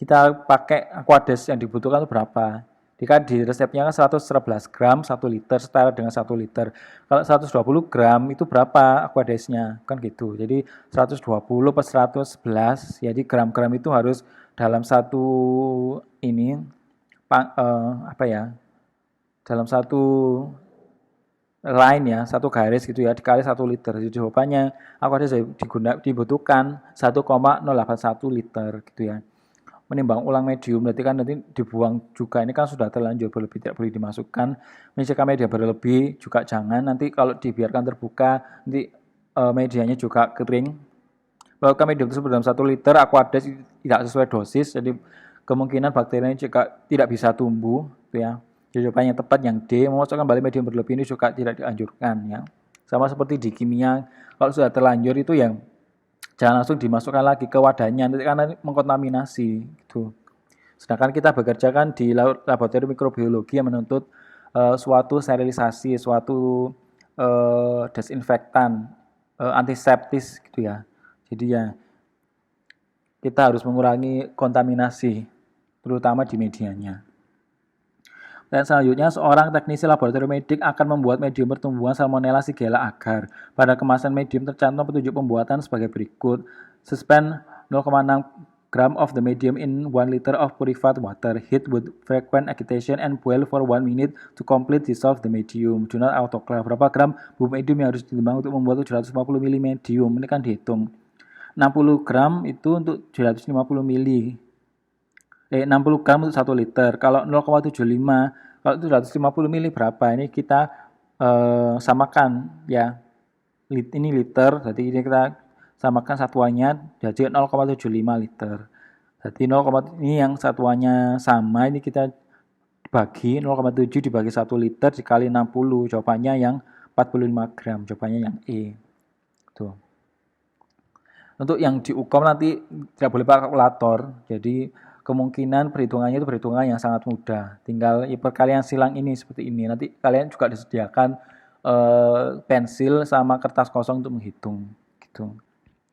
kita pakai Aquades yang dibutuhkan itu berapa. Jika di resepnya kan 111 gram 1 liter setara dengan 1 liter. Kalau 120 gram itu berapa Aquadesnya? Kan gitu. Jadi 120 per 111, jadi gram-gram itu harus dalam satu ini dalam satu line ya, satu garis gitu ya, dikali 1 liter. Jadi jawabannya Aquades dibutuhkan 1,081 liter gitu ya. Menimbang ulang medium berarti kan nanti dibuang juga, ini kan sudah terlanjur berlebih, tidak boleh dimasukkan. Menyisihkan media berlebih juga jangan, nanti kalau dibiarkan terbuka nanti medianya juga kering. Kalau medium tersebut dalam 1 liter Aquades tidak sesuai dosis, jadi kemungkinan bakteri ini juga tidak bisa tumbuh gitu ya. Jadi jawabannya tepat yang D. Memasukkan kembali medium berlebih ini juga tidak dianjurkan ya. Sama seperti di kimia, kalau sudah terlanjur itu yang jangan langsung dimasukkan lagi ke wadahnya nanti karena mengkontaminasi gitu. Sedangkan kita bekerja kan di laboratorium mikrobiologi yang menuntut suatu sterilisasi, suatu desinfektan, antiseptis gitu ya. Jadi ya kita harus mengurangi kontaminasi terutama di medianya. Dan selanjutnya seorang teknisi laboratorium medik akan membuat medium pertumbuhan Salmonella Shigella agar. Pada kemasan medium tercantum petunjuk pembuatan sebagai berikut. Suspend 0,6 gram of the medium in 1 liter of purified water. Heat with frequent agitation and boil for 1 minute to complete dissolve the medium. Do not autoclave. Berapa gram bubuk medium yang harus ditimbang untuk membuat 750 ml medium? Ini kan dihitung. 60 gram itu untuk 750 ml. 60 gram untuk 1 liter. Kalau 0,75, kalau 750 ml berapa? Ini kita samakan ya. Ini liter, jadi ini kita samakan satuannya jadi 0,75 liter. Jadi ini yang satuannya sama, ini kita dibagi 0,7 dibagi 1 liter dikali 60, jawabannya yang 45 gram, jawabannya yang E. Tuh. Untuk yang diukur nanti tidak boleh pakai kalkulator, jadi kemungkinan perhitungannya itu perhitungan yang sangat mudah. Tinggal perkalian silang ini seperti ini. Nanti kalian juga disediakan pensil sama kertas kosong untuk menghitung. Gitu.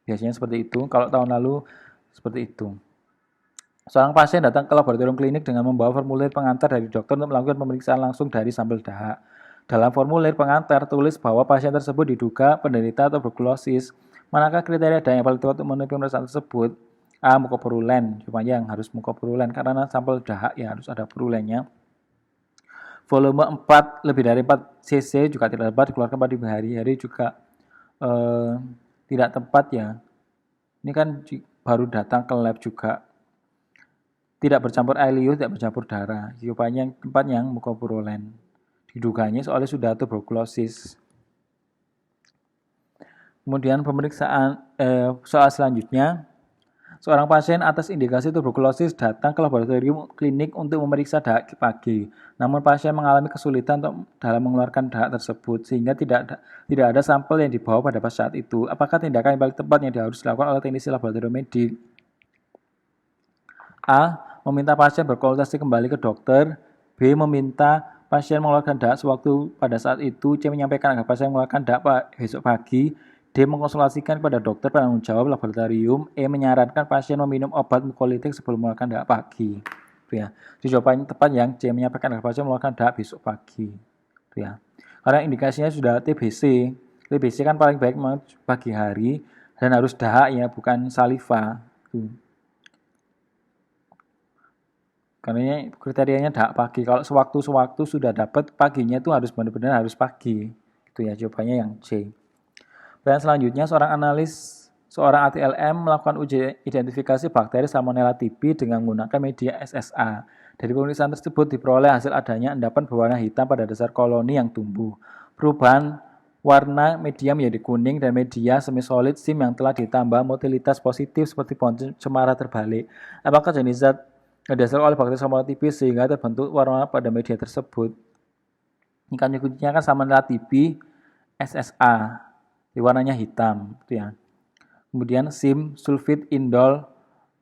Biasanya seperti itu. Kalau tahun lalu seperti itu. Seorang pasien datang ke laboratorium klinik dengan membawa formulir pengantar dari dokter untuk melakukan pemeriksaan langsung dari sampel dahak. Dalam formulir pengantar tulis bahwa pasien tersebut diduga penderita tuberkulosis. Manakah kriteria dahak yang paling tepat untuk memenuhi pemeriksaan tersebut? A. Mukoporulen. Cumanya yang harus mukoporulen karena sampel dahak ya harus ada porulennya. Volume 4 lebih dari 4 cc juga tidak dapat dikeluarkan pada hari-hari juga tidak tepat ya. Ini kan baru datang ke lab juga. Tidak bercampur air liur, tidak bercampur darah. Jawabannya yang tempat yang mukoporulen. Diduganya soalnya sudah tuberkulosis. Kemudian pemeriksaan soal selanjutnya. Seorang pasien atas indikasi tuberkulosis datang ke laboratorium klinik untuk memeriksa dahak pagi. Namun pasien mengalami kesulitan dalam mengeluarkan dahak tersebut sehingga tidak ada sampel yang dibawa pada saat itu. Apakah tindakan yang paling tepat yang harus dilakukan oleh teknisi laboratorium medik? A. Meminta pasien berkonsultasi kembali ke dokter. B. Meminta pasien mengeluarkan dahak sewaktu pada saat itu. C. Menyampaikan agar pasien mengeluarkan dahak besok pagi. D. Mengkonsultasikan kepada dokter penanggung jawab laboratorium. E. Menyarankan pasien meminum obat mukolitik sebelum mengeluarkan dahak pagi. Itu ya. Di jawaban tepat yang C. Menyampaikan agar pasien mengeluarkan dahak besok pagi. Itu ya. Karena indikasinya sudah TBC. TBC kan paling baik pagi hari dan harus dahak ya, bukan saliva. Itu. Karena kriterianya dahak pagi. Kalau sewaktu-sewaktu sudah dapat, paginya itu harus benar-benar harus pagi. Itu ya, jawabannya yang C. Dan selanjutnya seorang ATLM melakukan uji identifikasi bakteri Salmonella typhi dengan menggunakan media SSA. Dari pemeriksaan tersebut diperoleh hasil adanya endapan berwarna hitam pada dasar koloni yang tumbuh. Perubahan warna media menjadi kuning dan media semi-solid SIM yang telah ditambah motilitas positif seperti pohon cemara terbalik. Apakah jenis zat didasarkan oleh bakteri Salmonella typhi sehingga terbentuk warna pada media tersebut? Ini kan kuncinya kan Salmonella typhi SSA, warnanya hitam, gitu ya. Kemudian SIM sulfit indol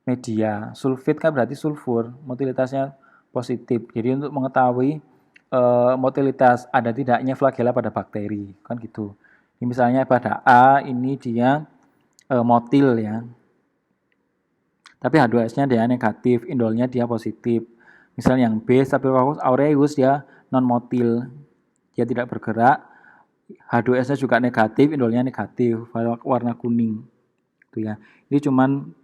media. Sulfit kan berarti sulfur, motilitasnya positif. Jadi untuk mengetahui motilitas ada tidaknya flagela pada bakteri, kan gitu. Ini misalnya pada A ini dia motil ya. Tapi H2S-nya dia negatif, indolnya dia positif. Misalnya yang B, Staphylococcus aureus dia non-motil. Dia tidak bergerak. H2S-nya juga negatif, indolnya negatif, warna kuning. Itu ya. Ini cuman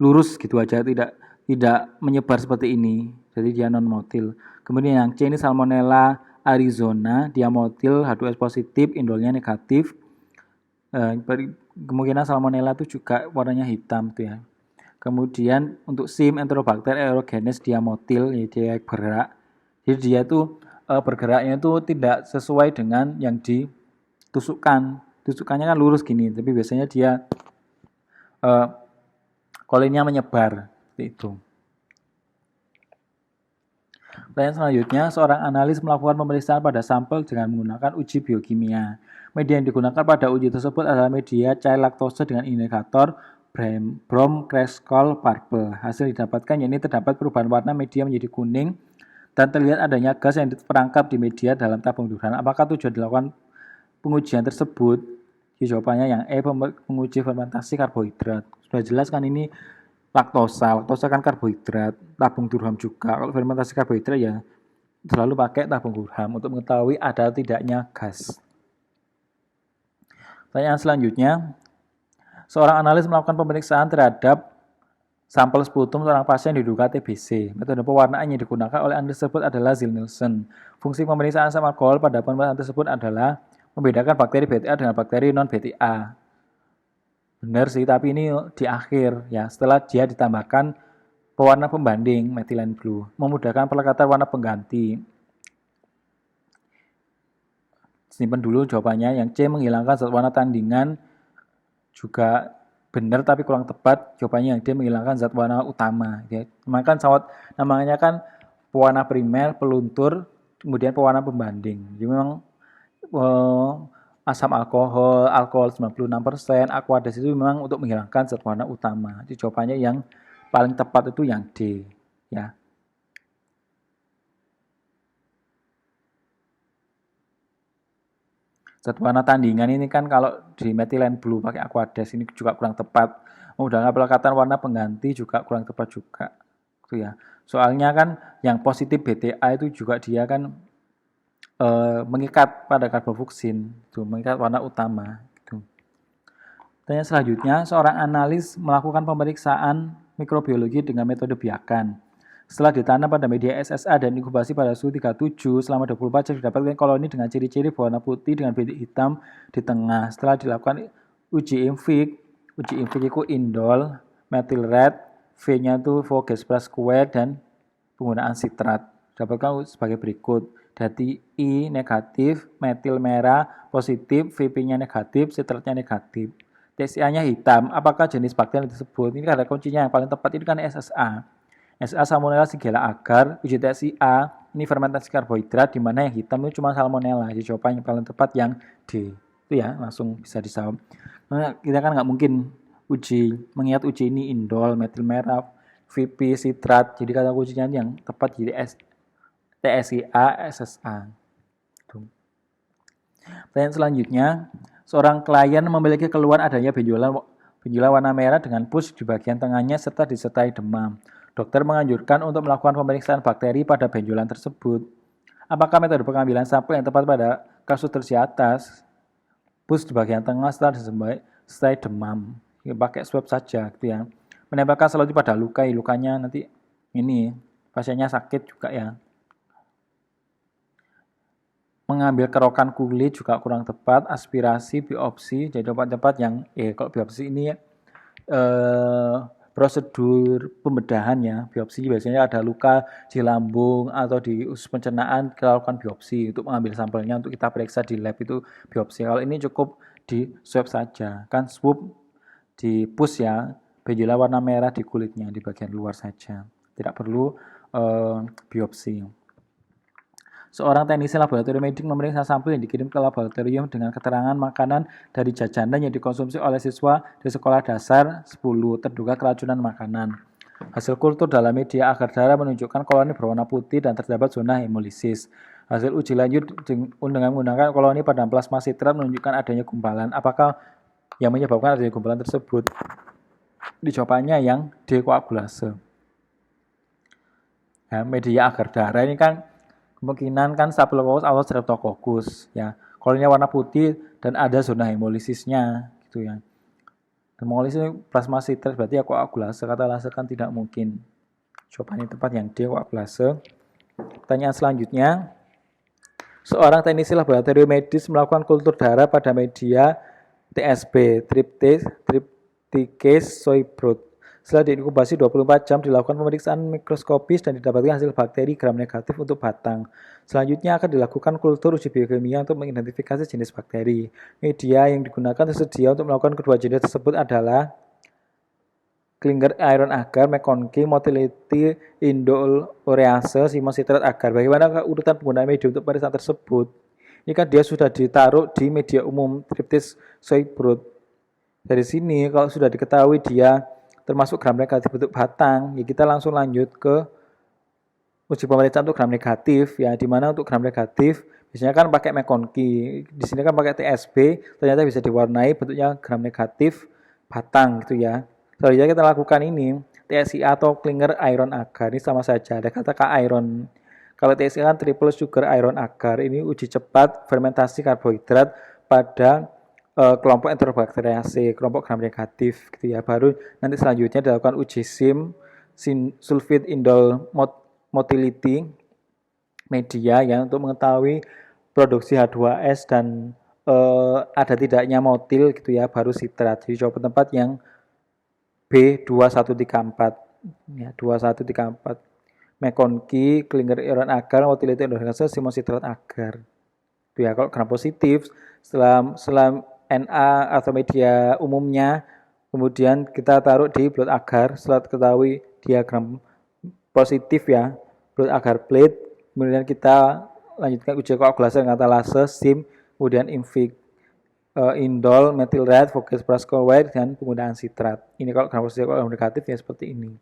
lurus gitu aja, tidak menyebar seperti ini. Jadi dia non-motil. Kemudian yang C ini Salmonella Arizona, dia motil, H2S positif, indolnya negatif. Kemungkinan Salmonella itu juga warnanya hitam tuh ya. Kemudian untuk SIM Enterobacter aerogenes dia motil, ya dia bergerak. Jadi dia tuh bergeraknya itu tidak sesuai dengan yang ditusukkan. Tusukannya kan lurus gini, tapi biasanya dia koloninya menyebar seperti itu. Pertanyaan selanjutnya, seorang analis melakukan pemeriksaan pada sampel dengan menggunakan uji biokimia. Media yang digunakan pada uji tersebut adalah media cair laktose dengan indikator bromcrestol purple. Hasil didapatkan yakni terdapat perubahan warna media menjadi kuning dan terlihat adanya gas yang terperangkap di media dalam tabung durhan. Apakah tujuan dilakukan pengujian tersebut? Jawabannya yang E, penguji fermentasi karbohidrat. Sudah jelas kan ini laktosa kan karbohidrat, tabung durham juga. Kalau fermentasi karbohidrat ya selalu pakai tabung durham untuk mengetahui ada tidaknya gas. Pertanyaan selanjutnya, seorang analis melakukan pemeriksaan terhadap sampel sputum seorang pasien diduga TBC. Metode pewarnaan yang digunakan oleh analis tersebut adalah Ziehl-Neelsen. Fungsi pemeriksaan asam alkohol pada pemeriksaan tersebut adalah membedakan bakteri BTA dengan bakteri non-BTA. Benar sih, tapi ini di akhir ya, setelah dia ditambahkan pewarna pembanding methylene blue, memudahkan pelekatan warna pengganti. Simpan dulu jawabannya. Yang C, menghilangkan zat warna tandingan, juga benar tapi kurang tepat. Jawabannya yang D, menghilangkan zat warna utama ya. Namanya kan pewarna primer, peluntur, kemudian pewarna pembanding. Jadi memang asam alkohol 96%, Aquades itu memang untuk menghilangkan zat pewarna utama. Jadi jawabannya yang paling tepat itu yang D, ya. Zat warna tandingan ini kan kalau di metilen blue pakai Aquades ini juga kurang tepat. Menggunakan pelekatan warna pengganti juga kurang tepat juga. Itu ya. Soalnya kan yang positif BTA itu juga dia kan mengikat pada karbofuksin, itu mengikat warna utama. Gitu. Pertanyaan selanjutnya, seorang analis melakukan pemeriksaan mikrobiologi dengan metode biakan. Setelah ditanam pada media SSA dan inkubasi pada suhu 37 selama 24 jam didapatkan koloni dengan ciri-ciri berwarna putih dengan bintik hitam di tengah. Setelah dilakukan uji infik itu indol, methyl red, V-nya itu Voges plus square dan penggunaan sitrat. Dapatkan sebagai berikut. Dari I negatif, metil merah positif, VP-nya negatif, sitratnya negatif. TSA-nya hitam. Apakah jenis bakteri tersebut? Ini ada kuncinya yang paling tepat ini kan SSA. SSA Salmonella Shigella agar, uji TSA, ini fermentasi karbohidrat, di mana yang hitam itu cuma Salmonella. Jadi jawaban yang paling tepat yang D. Itu ya, langsung bisa dijawab. Nah, kita kan nggak mungkin mengingat uji ini indol, metil merah, VP, sitrat. Jadi kata kuncinya yang tepat jadi TSIA, SSA. Pertanyaan selanjutnya, seorang klien memiliki keluhan adanya benjolan warna merah dengan pus di bagian tengahnya serta disertai demam. Dokter menganjurkan untuk melakukan pemeriksaan bakteri pada benjolan tersebut. Apakah metode pengambilan sampel yang tepat pada kasus di atas? Pus di bagian tengah setelah disertai demam. Pakai swab saja gitu ya. Menempelkan selotip pada lukanya nanti ini pasiennya sakit juga ya. Mengambil kerokan kulit juga kurang tepat, aspirasi, biopsi, jadi tempat yang kalau biopsi ini prosedur pembedahan ya, biopsi biasanya ada luka di lambung atau di usus pencernaan, kita lakukan biopsi untuk mengambil sampelnya untuk kita periksa di lab itu biopsi. Kalau ini cukup di swab saja, kan swab di pus ya, benjolan warna merah di kulitnya di bagian luar saja, tidak perlu biopsi. Seorang teknisi laboratorium medik memeriksa sampel yang dikirim ke laboratorium dengan keterangan makanan dari jajanan yang dikonsumsi oleh siswa di sekolah dasar 10 terduga keracunan makanan. Hasil kultur dalam media agar darah menunjukkan koloni berwarna putih dan terdapat zona hemolisis. Hasil uji lanjut dengan menggunakan koloni pada plasma sitrat menunjukkan adanya gumpalan. Apakah yang menyebabkan adanya gumpalan tersebut? Jawabannya yang D, koagulase. Ya, media agar darah ini kan kemungkinan kan Staphylococcus atau Streptococcus ya. Koloninya warna putih dan ada zona hemolisisnya gitu ya. Hemolisis plasma sitrat berarti ya koagulase, kata laser kan tidak mungkin. Jawabannya tepat yang D, koagulase. Pertanyaan selanjutnya. Seorang teknisi laboratorium medis melakukan kultur darah pada media TSB, Trypticase soybrod. Setelah diinkubasi 24 jam, dilakukan pemeriksaan mikroskopis dan didapatkan hasil bakteri gram negatif untuk batang. Selanjutnya akan dilakukan kultur uji biokimia untuk mengidentifikasi jenis bakteri. Media yang digunakan tersedia untuk melakukan kedua jenis tersebut adalah Klinger iron agar, McConkey, motility, indol urease, simositrat agar. Bagaimana urutan penggunaan media untuk pemeriksaan tersebut? Ini kan dia sudah ditaruh di media umum Trypticase soybrod. Dari sini kalau sudah diketahui dia termasuk gram negatif bentuk batang, ya kita langsung lanjut ke uji pemeriksaan untuk gram negatif ya, di mana untuk gram negatif biasanya kan pakai McConkey, di sini kan pakai TSB, ternyata bisa diwarnai bentuknya gram negatif batang gitu ya. Selanjutnya kita lakukan ini TSIA atau Klinger iron agar, ini sama saja, ada kata K iron. Kalau TSIA kan triple sugar iron agar, ini uji cepat fermentasi karbohidrat pada kelompok enterobacteriaceae, kelompok gram negatif gitu ya. Baru nanti selanjutnya dilakukan uji sulfit indol motility media ya untuk mengetahui produksi H2S dan ada tidaknya motil gitu ya, baru sitrat. Jadi jawaban tempat yang B, 2134 ya, 2134. McConkey, Klinger iron agar, motility endorase, simositrat agar. Itu ya, kalau gram positif setelah Na atau media umumnya, kemudian kita taruh di blood agar, setelah ketahui diagram positif ya, Blood agar plate, kemudian kita lanjutkan uji koagulasi dengan talase, SIM, kemudian indol, methylrate, focus prascoid, dan penggunaan sitrat. Ini kalau gram positif, kalau negatif ya seperti ini.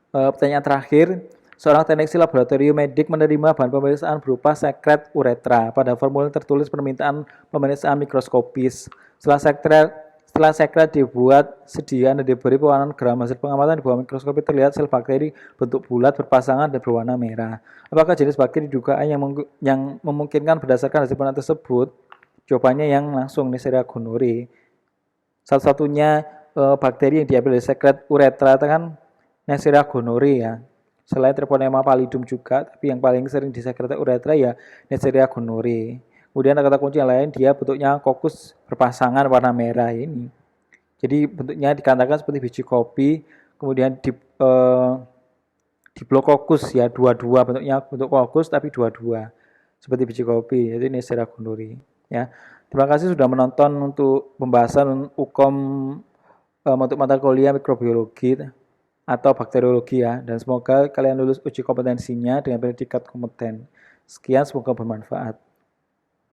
Pertanyaan terakhir, seorang teknisi laboratorium medik menerima bahan pemeriksaan berupa sekret uretra. Pada formulir tertulis permintaan pemeriksaan mikroskopis. Setelah sekret dibuat, sedia dan diberi pewarnaan gram. Hasil pengamatan di bawah mikroskopi terlihat sel bakteri bentuk bulat, berpasangan, dan berwarna merah. Apakah jenis bakteri dugaan yang memungkinkan berdasarkan hasil penelitian tersebut? Jawabannya yang langsung Neisseria gonorrhoeae. Satu-satunya bakteri yang diambil dari sekret uretra kan Neisseria gonorrhoeae ya. Selain Treponema pallidum juga, tapi yang paling sering di sekret uretra ya Neisseria gonorrhoeae. Kemudian kata kunci yang lain, dia bentuknya kokus berpasangan warna merah ini. Jadi bentuknya dikatakan seperti biji kopi, kemudian diplococcus ya, dua-dua bentuknya bentuk kokus tapi dua-dua. Seperti biji kopi, jadi Neisseria gonorrhoeae. Ya, terima kasih sudah menonton untuk pembahasan UKOM untuk mata kuliah mikrobiologi atau bakteriologi ya, dan semoga kalian lulus uji kompetensinya dengan predikat kompeten. Sekian, semoga bermanfaat.